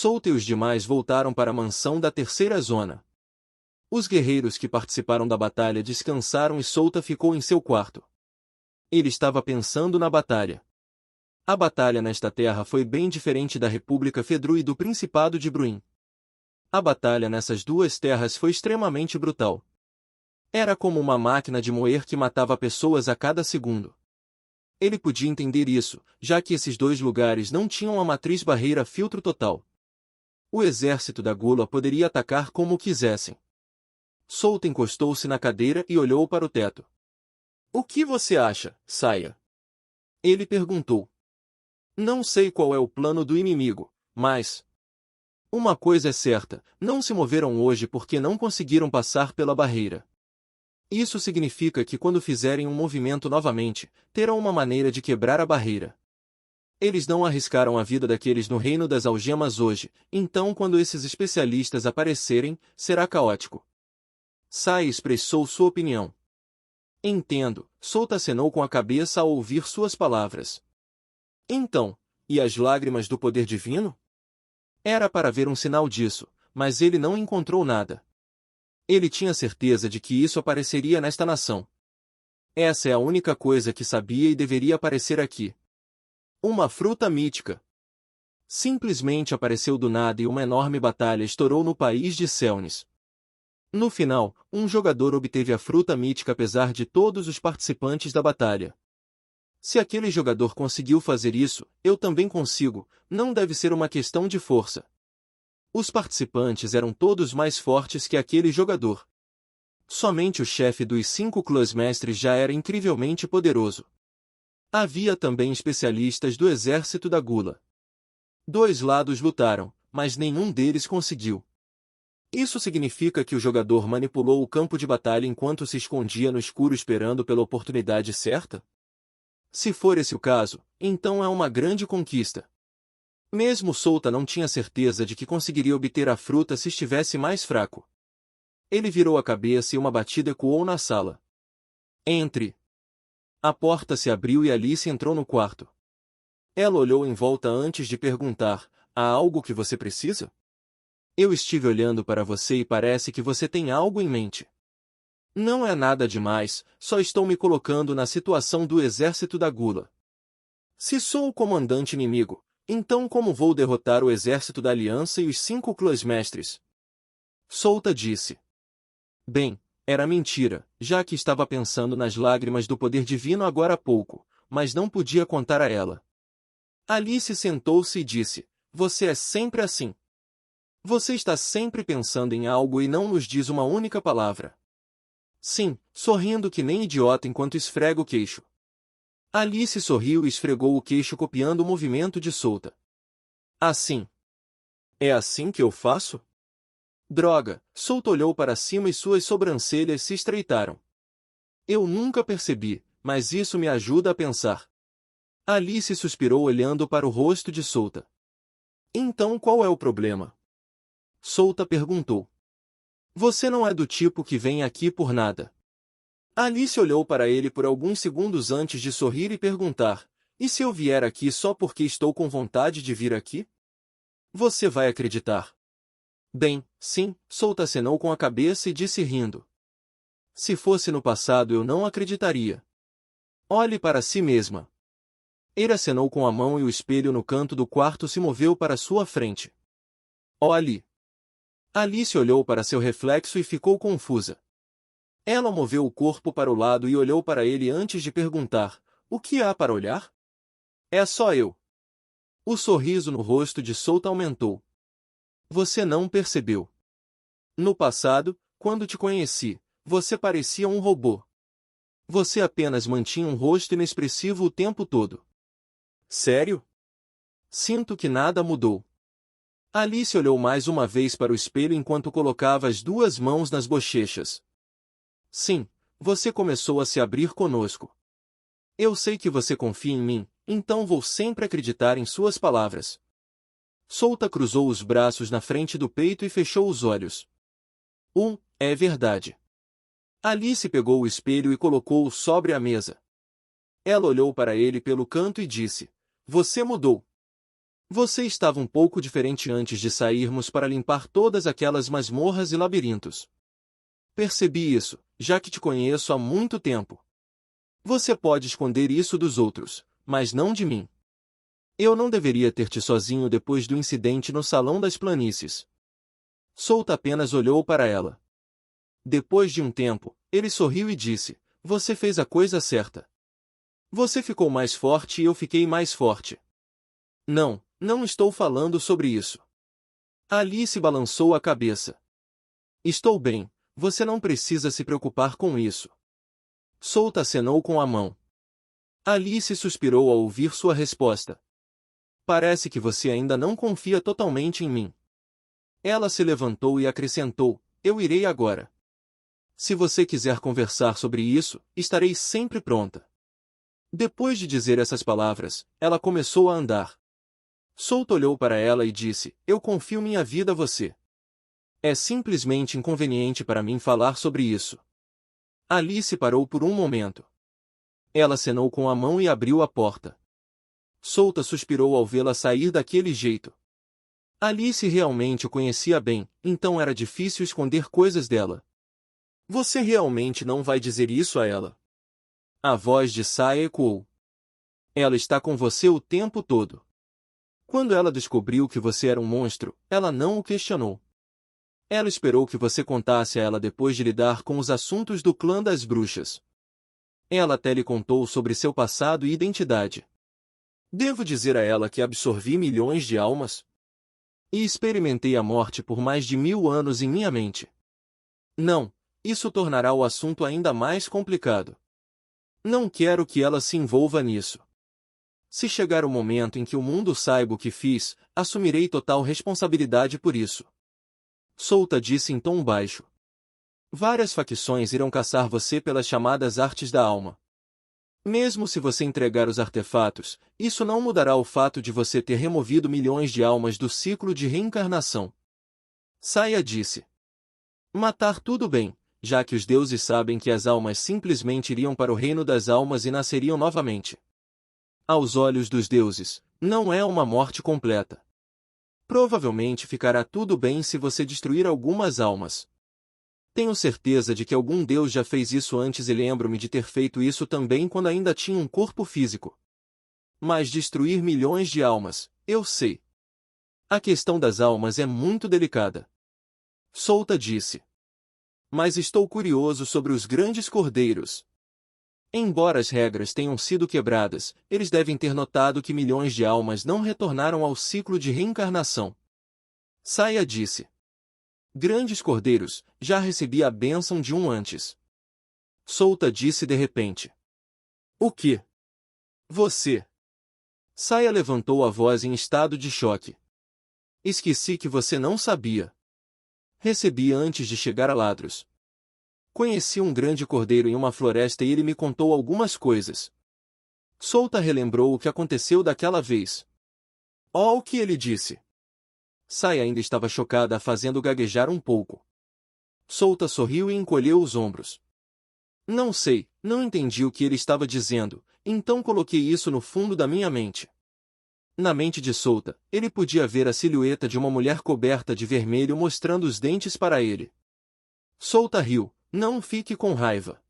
Souta e os demais voltaram para a mansão da terceira zona. Os guerreiros que participaram da batalha descansaram e Souta ficou em seu quarto. Ele estava pensando na batalha. A batalha nesta terra foi bem diferente da República Fedru e do Principado de Bruin. A batalha nessas duas terras foi extremamente brutal. Era como uma máquina de moer que matava pessoas a cada segundo. Ele podia entender isso, já que esses dois lugares não tinham a matriz barreira filtro total. O exército da Gula poderia atacar como quisessem. Souta encostou-se na cadeira e olhou para o teto. "O que você acha, Saia?" Ele perguntou. "Não sei qual é o plano do inimigo, mas... uma coisa é certa, não se moveram hoje porque não conseguiram passar pela barreira. Isso significa que quando fizerem um movimento novamente, terão uma maneira de quebrar a barreira. Eles não arriscaram a vida daqueles no Reino das Algemas hoje, então quando esses especialistas aparecerem, será caótico." Sai expressou sua opinião. "Entendo", Souta acenou com a cabeça ao ouvir suas palavras. "Então, e as lágrimas do poder divino?" Era para ver um sinal disso, mas ele não encontrou nada. Ele tinha certeza de que isso apareceria nesta nação. Essa é a única coisa que sabia e deveria aparecer aqui. Uma fruta mítica. Simplesmente apareceu do nada e uma enorme batalha estourou no país de Selnis. No final, um jogador obteve a fruta mítica apesar de todos os participantes da batalha. Se aquele jogador conseguiu fazer isso, eu também consigo, não deve ser uma questão de força. Os participantes eram todos mais fortes que aquele jogador. Somente o chefe dos 5 clãs mestres já era incrivelmente poderoso. Havia também especialistas do exército da Gula. Dois lados lutaram, mas nenhum deles conseguiu. Isso significa que o jogador manipulou o campo de batalha enquanto se escondia no escuro esperando pela oportunidade certa? Se for esse o caso, então é uma grande conquista. Mesmo Souta não tinha certeza de que conseguiria obter a fruta se estivesse mais fraco. Ele virou a cabeça e uma batida ecoou na sala. "Entre." A porta se abriu e Alice entrou no quarto. Ela olhou em volta antes de perguntar: "Há algo que você precisa?" "Eu estive olhando para você e parece que você tem algo em mente." "Não é nada demais, só estou me colocando na situação do exército da Gula. Se sou o comandante inimigo, então como vou derrotar o exército da Aliança e os 5 clãs mestres?" Souta disse. Bem, era mentira, já que estava pensando nas lágrimas do poder divino agora há pouco, mas não podia contar a ela. Alice sentou-se e disse: "Você é sempre assim. Você está sempre pensando em algo e não nos diz uma única palavra." "Sim", sorrindo que nem idiota enquanto esfrega o queixo. Alice sorriu e esfregou o queixo copiando o movimento de Souta. "Assim. É assim que eu faço?" Droga, Souta olhou para cima e suas sobrancelhas se estreitaram. "Eu nunca percebi, mas isso me ajuda a pensar." Alice suspirou olhando para o rosto de Souta. "Então qual é o problema?" Souta perguntou. "Você não é do tipo que vem aqui por nada." Alice olhou para ele por alguns segundos antes de sorrir e perguntar: "E se eu vier aqui só porque estou com vontade de vir aqui? Você vai acreditar?" "Bem, sim", Souta acenou com a cabeça e disse rindo. "Se fosse no passado eu não acreditaria. Olhe para si mesma." Ele acenou com a mão e o espelho no canto do quarto se moveu para sua frente. "Olhe." Alice olhou para seu reflexo e ficou confusa. Ela moveu o corpo para o lado e olhou para ele antes de perguntar: "O que há para olhar?" "É só eu." O sorriso no rosto de Souta aumentou. "Você não percebeu. No passado, quando te conheci, você parecia um robô. Você apenas mantinha um rosto inexpressivo o tempo todo." "Sério?" "Sinto que nada mudou." Alice olhou mais uma vez para o espelho enquanto colocava as duas mãos nas bochechas. "Sim, você começou a se abrir conosco. Eu sei que você confia em mim, então vou sempre acreditar em suas palavras." Souta cruzou os braços na frente do peito e fechou os olhos. É verdade." Alice pegou o espelho e colocou-o sobre a mesa. Ela olhou para ele pelo canto e disse: "Você mudou." Você estava um pouco diferente antes de sairmos para limpar todas aquelas masmorras e labirintos. Percebi isso, já que te conheço há muito tempo. Você pode esconder isso dos outros, mas não de mim. Eu não deveria ter te sozinho depois do incidente no Salão das Planícies. Solta apenas olhou para ela. Depois de um tempo, ele sorriu e disse, você fez a coisa certa. Você ficou mais forte e eu fiquei mais forte. Não, não estou falando sobre isso. Alice balançou a cabeça. Estou bem, você não precisa se preocupar com isso. Solta acenou com a mão. Alice suspirou ao ouvir sua resposta. Parece que você ainda não confia totalmente em mim. Ela se levantou e acrescentou, eu irei agora. Se você quiser conversar sobre isso, estarei sempre pronta. Depois de dizer essas palavras, ela começou a andar. Solta olhou para ela e disse, eu confio minha vida a você. É simplesmente inconveniente para mim falar sobre isso. Alice parou por um momento. Ela acenou com a mão e abriu a porta. Solta suspirou ao vê-la sair daquele jeito. Alice realmente o conhecia bem, então era difícil esconder coisas dela. Você realmente não vai dizer isso a ela? A voz de Saya ecoou. Ela está com você o tempo todo. Quando ela descobriu que você era um monstro, ela não o questionou. Ela esperou que você contasse a ela depois de lidar com os assuntos do clã das bruxas. Ela até lhe contou sobre seu passado e identidade. Devo dizer a ela que absorvi milhões de almas? E experimentei a morte por mais de 1000 anos em minha mente. Não, isso tornará o assunto ainda mais complicado. Não quero que ela se envolva nisso. Se chegar o momento em que o mundo saiba o que fiz, assumirei total responsabilidade por isso. Solta disse em tom baixo. Várias facções irão caçar você pelas chamadas artes da alma. Mesmo se você entregar os artefatos, isso não mudará o fato de você ter removido milhões de almas do ciclo de reencarnação. Saya disse. Matar tudo bem, já que os deuses sabem que as almas simplesmente iriam para o reino das almas e nasceriam novamente. Aos olhos dos deuses, não é uma morte completa. Provavelmente ficará tudo bem se você destruir algumas almas. Tenho certeza de que algum deus já fez isso antes e lembro-me de ter feito isso também quando ainda tinha um corpo físico. Mas destruir milhões de almas, eu sei. A questão das almas é muito delicada. Solta disse. Mas estou curioso sobre os grandes cordeiros. Embora as regras tenham sido quebradas, eles devem ter notado que milhões de almas não retornaram ao ciclo de reencarnação. Saya disse. Grandes cordeiros, já recebi a bênção de um antes. Solta disse de repente. O quê? Você. Saya levantou a voz em estado de choque. Esqueci que você não sabia. Recebi antes de chegar a Ladros. Conheci um grande cordeiro em uma floresta e ele me contou algumas coisas. Solta relembrou o que aconteceu daquela vez. Oh, o que ele disse! Saya ainda estava chocada, fazendo gaguejar um pouco. Solta sorriu e encolheu os ombros. Não sei, não entendi o que ele estava dizendo, então coloquei isso no fundo da minha mente. Na mente de Solta, ele podia ver a silhueta de uma mulher coberta de vermelho mostrando os dentes para ele. Solta riu, não fique com raiva.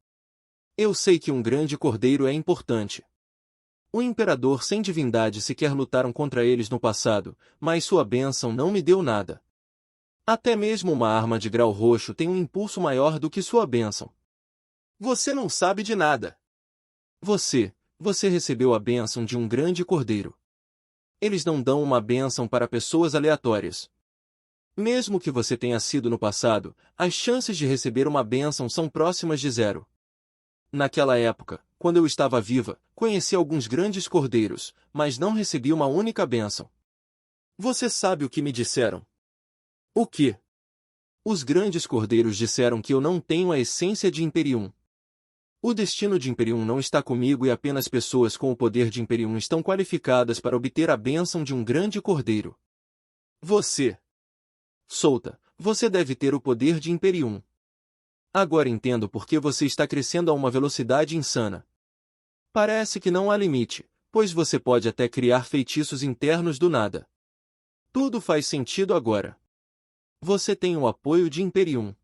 Eu sei que um grande cordeiro é importante. O imperador sem divindade sequer lutaram contra eles no passado, mas sua bênção não me deu nada. Até mesmo uma arma de grau roxo tem um impulso maior do que sua bênção. Você não sabe de nada. Você recebeu a bênção de um grande cordeiro. Eles não dão uma bênção para pessoas aleatórias. Mesmo que você tenha sido no passado, as chances de receber uma bênção são próximas de zero. Naquela época, quando eu estava viva, conheci alguns grandes cordeiros, mas não recebi uma única bênção. Você sabe o que me disseram? O quê? Os grandes cordeiros disseram que eu não tenho a essência de Imperium. O destino de Imperium não está comigo e apenas pessoas com o poder de Imperium estão qualificadas para obter a bênção de um grande cordeiro. Você. Solta, você deve ter o poder de Imperium. Agora entendo por que você está crescendo a uma velocidade insana. Parece que não há limite, pois você pode até criar feitiços internos do nada. Tudo faz sentido agora. Você tem o apoio de Imperium.